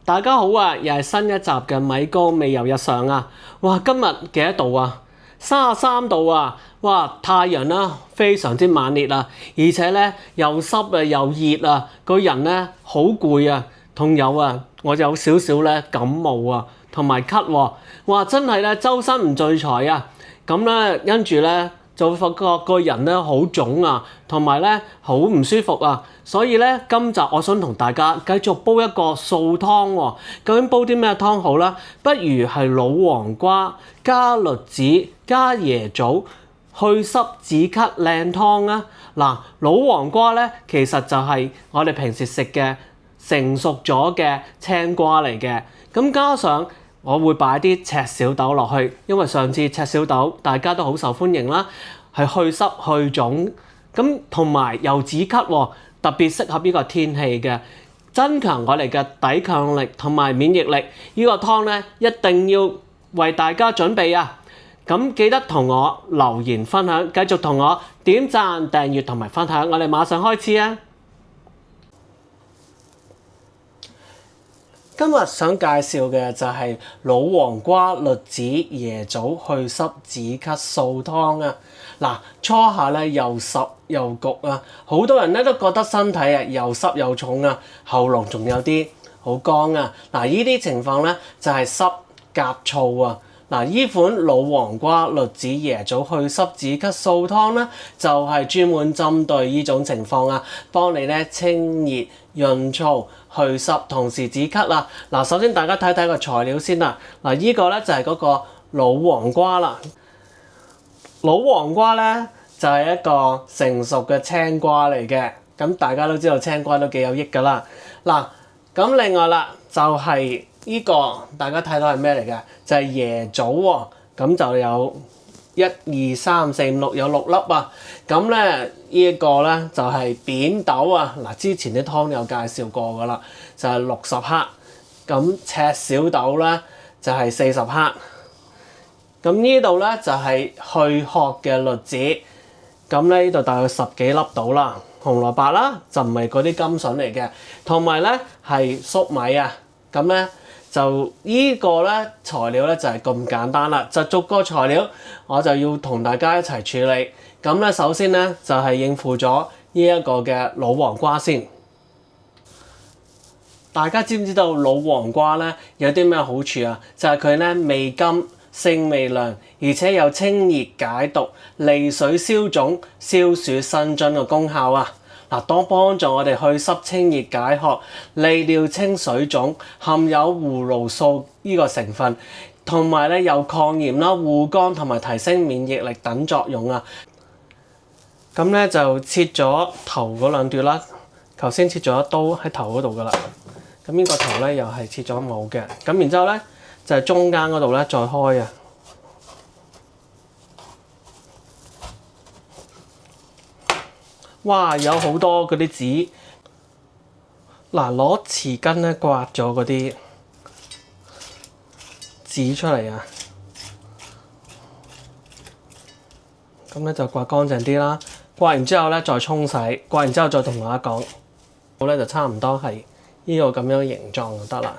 大家好啊！又係新一集嘅米高味遊日常啊！哇，今日幾多度啊？33度啊！哇，太陽啦非常之猛烈啊，而且咧又濕啊又熱啊，個人咧好攰啊，仲有啊，我有少少咧感冒啊，同埋咳喎。哇，真係咧周身唔聚財啊！咁咧跟住咧就會發覺個人咧好腫啊，同埋咧好唔舒服啊。所以咧今集我想同大家繼續煲一個素湯喎。究竟煲啲咩湯好啦？不如係老黃瓜加栗子加椰棗去濕止咳靚湯啊！嗱，老黃瓜咧其實就係我哋平時食嘅成熟咗嘅青瓜嚟嘅，咁加上我會擺啲赤小豆落去，因為上次赤小豆大家都好受歡迎啦，係去濕去腫，咁同埋又止咳喎，特別適合呢個天氣嘅，增強我哋嘅抵抗力同埋免疫力。呢個湯咧一定要為大家準備啊！咁記得同我留言分享，繼續同我點讚、訂閱同埋分享。我哋馬上開始啊！今日想介紹嘅就係老黃瓜、栗子、椰棗去濕止咳素湯啊！嗱，初下咧又濕又焗啊，好多人咧都覺得身體啊又濕又重啊，喉嚨仲有啲好乾啊。嗱，呢啲情況咧就係濕夾燥啊。嗱，依款老黃瓜、栗子、椰棗去濕止咳素湯咧，就係專門針對呢種情況啊，幫你咧清熱潤燥、去濕，同時止咳啦。嗱，首先大家睇睇個材料先啦。嗱，依個咧就係嗰個老黃瓜啦。老黃瓜咧就係一個成熟嘅青瓜嚟嘅，咁大家都知道青瓜都幾有益㗎啦。嗱，咁另外啦就係呢個大家睇到係咩嚟嘅？就係椰棗喎，咁就有1、2、3、4、5、6有6粒啊。咁咧呢一個咧就係扁豆啊。嗱，之前啲湯有介紹過㗎啦，就係60克。咁赤小豆咧就係40克。咁呢度咧就係去殼嘅栗子。咁咧呢度大概10幾粒到啦。紅蘿蔔啦就唔係嗰啲甘筍嚟嘅，同埋咧係粟米啊。咁咧就呢個咧材料咧就係咁簡單啦，就逐個材料我就要同大家一齊處理。咁咧首先咧就係應付咗呢一個嘅老黃瓜先。大家知唔知道老黃瓜咧有啲咩好處啊？就係佢咧味甘、性味涼，而且有清熱解毒、利水消腫、消暑生津嘅功效啊！嗱，當幫助我哋去濕清熱解渴、利尿清水腫，含有葫蘆素呢個成分，同埋咧有抗炎啦、護肝同埋提升免疫力等作用啊！咁咧就切咗頭嗰兩段啦，頭先切咗一刀喺頭嗰度噶啦。咁呢個頭咧又係切咗冇嘅，咁然之後咧就係中間嗰度咧再開啊！哇，有好多嗰啲紙，嗱，攞匙羹咧刮咗嗰啲紙出嚟啊！咁咧就刮乾淨啲啦，刮完之後咧再沖洗，刮完之後再同大家講，好咧就差唔多係呢個咁樣形狀就得啦。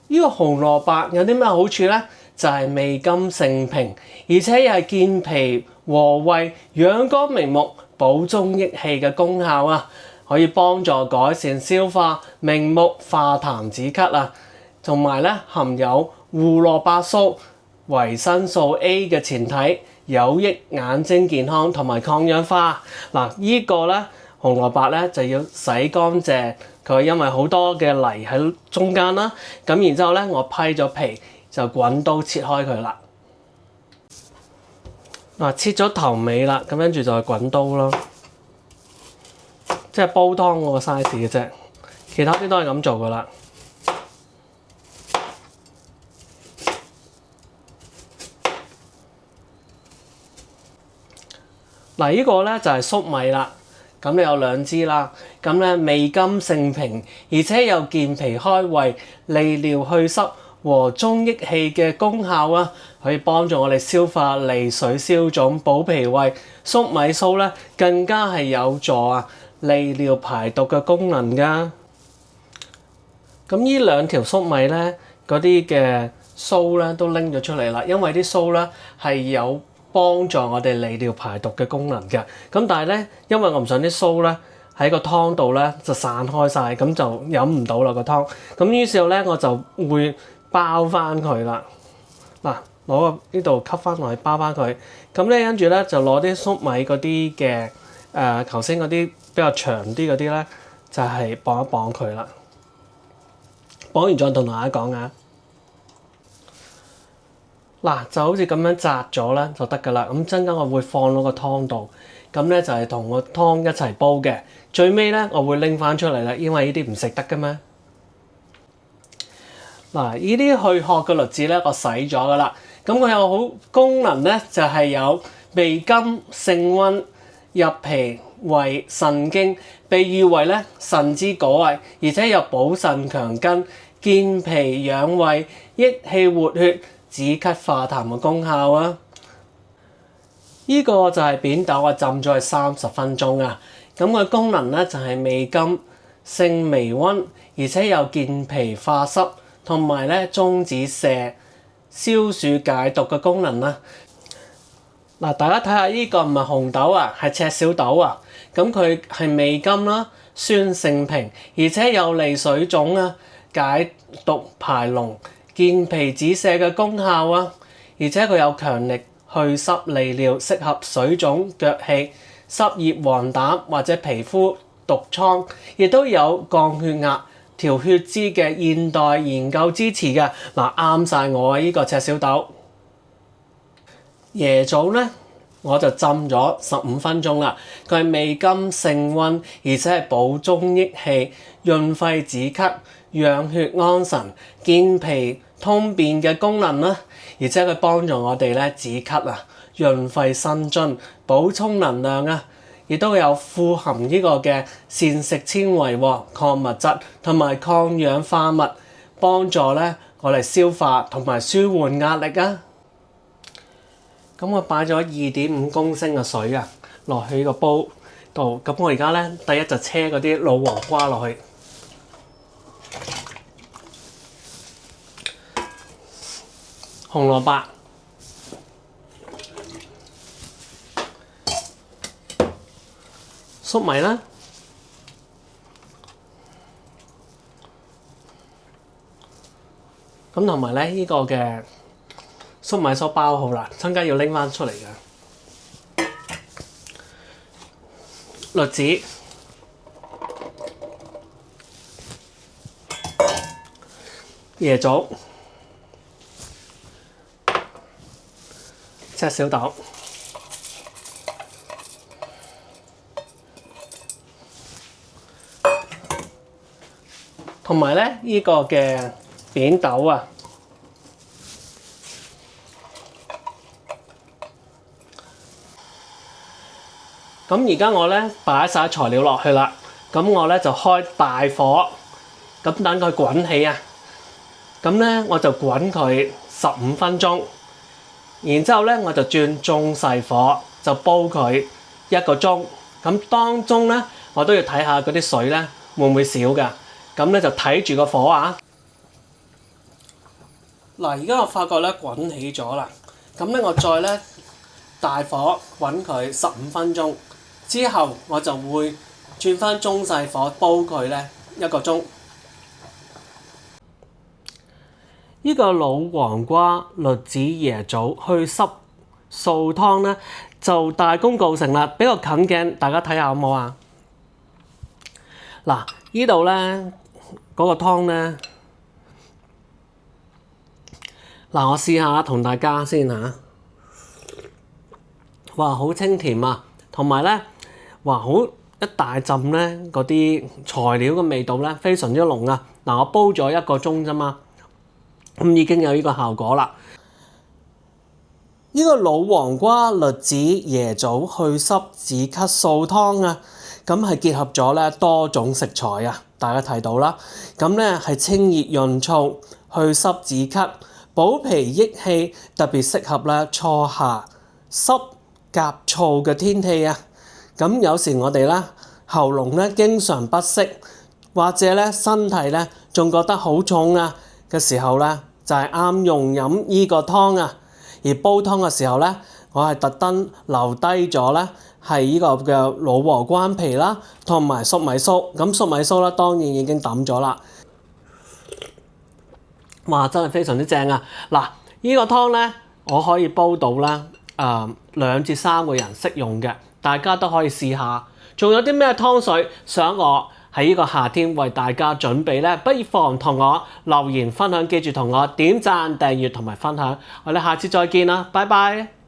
呢個紅蘿蔔有啲咩好處咧？就係味甘性平，而且又係健脾和胃、養肝明目、補中益氣嘅功效啊！可以幫助改善消化、明目、化痰止咳啊！同埋咧含有胡蘿蔔素、維生素 A 嘅前體，有益眼睛健康同埋抗氧化。嗱，呢個咧紅蘿蔔咧就要洗乾淨。佢因為好多嘅泥喺中間啦，咁然之後咧，我批咗皮就滾刀切開佢啦。嗱，切咗頭尾啦，咁跟住就係滾刀咯，即係煲湯嗰個 size 嘅啫，其他啲都係咁做噶啦。嗱，呢個咧就係粟米啦。咁你有2支啦，咁咧味甘性平，而且有健脾開胃、利尿去濕、和中益氣嘅功效啊，可以幫助我哋消化、利水消腫、補脾胃。粟米鬚咧更加係有助利尿排毒嘅功能㗎。咁呢兩條粟米咧，嗰啲嘅鬚咧都拎咗出嚟啦，因為啲鬚咧係有幫助我哋利尿排毒嘅功能嘅。咁但係咧，因為我唔想啲鬚咧喺個湯度咧就散開晒，咁就飲唔到啦個湯。咁於是咧我就會包翻佢啦。嗱，攞個呢度吸翻落去包翻佢。咁咧跟住咧就攞啲粟米嗰啲嘅頭先嗰啲比較長啲嗰啲咧，就係綁一綁佢啦。綁完再同大家講啊。嗱，就好似咁樣紮咗咧就得㗎啦。咁陣間我會放落個湯度，咁咧就係同個湯一齊煲嘅。最尾咧我會拎翻出嚟啦，因為呢啲唔食得㗎嘛。嗱，呢啲去殼嘅栗子咧，我洗咗㗎啦。咁佢有好功能咧，就係有味甘、性溫、入脾、胃、腎經，被譽為咧腎之果啊，而且有補腎強筋、健脾養胃、益氣活血、止咳化痰嘅功效啊！呢個就係扁豆浸咗去30分鐘啊！咁佢功能咧就係味甘、性微溫，而且有健脾化濕同埋咧中止瀉、消暑解毒嘅功能啦。嗱，大家睇下呢個唔係紅豆啊，係赤小豆啊。咁佢係味甘啦，酸性平，而且有利水腫啊、解毒排膿、健脾止瀉嘅功效啊。而且佢有強力去濕利尿，適合水腫、腳氣、濕熱黃疸或者皮膚毒瘡，亦都有降血壓、調血脂嘅現代研究支持嘅。嗱，啱晒我呢個赤小豆。椰棗咧，我就浸咗15分鐘啦。佢係味甘性溫，而且係補中益氣、潤肺止咳、養血安神、健脾通便嘅功能啦。而且佢幫助我哋咧止咳啊、潤肺生津、補充能量啊。亦都有富含呢個嘅膳食纖維、礦物質同埋抗氧化物，幫助咧我哋消化同埋舒緩壓力啊。咁我擺咗2.5公升嘅水啊，落去呢個煲度。咁我而家咧，第一就車嗰啲老黃瓜落去，紅蘿蔔、粟米啦，咁同埋咧呢個嘅粟米鬚包好啦，陣間要拎翻出嚟嘅栗子、椰棗、赤小豆、同埋咧呢個嘅扁豆啊。咁而家我咧擺晒材料落去啦，咁我咧就開大火，咁等佢滾起啊。咁咧我就滾佢15分鐘，然之後咧我就轉中細火，就煲佢1個鐘。咁當中咧我都要睇下嗰啲水咧會唔會少㗎。咁咧就睇住個火啊。嗱，而家我發覺咧滾起咗啦，咁咧我再咧大火滾佢15分鐘。之後我就會轉翻中細火煲佢咧1個鐘。呢個老黃瓜、栗子、椰棗去濕素湯咧就大功告成啦！俾個近鏡大家睇下好唔好啊？嗱，呢度咧嗰個湯咧，嗱我試下同大家先嚇。哇，好清甜啊！同埋咧，哇好一大浸咧嗰啲材料嘅味道咧非常之濃啊！嗱，我煲咗1個鐘啫嘛，咁已經有呢個效果啦。呢個老黃瓜、栗子、椰棗去濕止咳素湯啊，咁係結合咗咧多種食材啊，大家睇到啦。咁咧係清熱潤燥、去濕止咳，補脾益氣，特別適合咧初夏濕夾燥嘅天氣啊！咁有時我哋咧喉嚨咧經常不適，或者咧身體咧仲覺得好重啊嘅時候咧，就係啱用飲呢個湯啊！而煲湯嘅時候咧，我係特登留低咗咧係呢個嘅老和關皮啦，同埋粟米鬚。咁粟米鬚咧當然已經抌咗啦。哇！真係非常之正啊！嗱，呢個湯咧我可以煲到啦，2至3個人適用嘅，大家都可以試下。仲有啲咩湯水想我喺呢個夏天為大家準備呢？不妨同我留言分享，記住同我點讚、訂閱同埋分享。我哋下次再見啦，拜拜。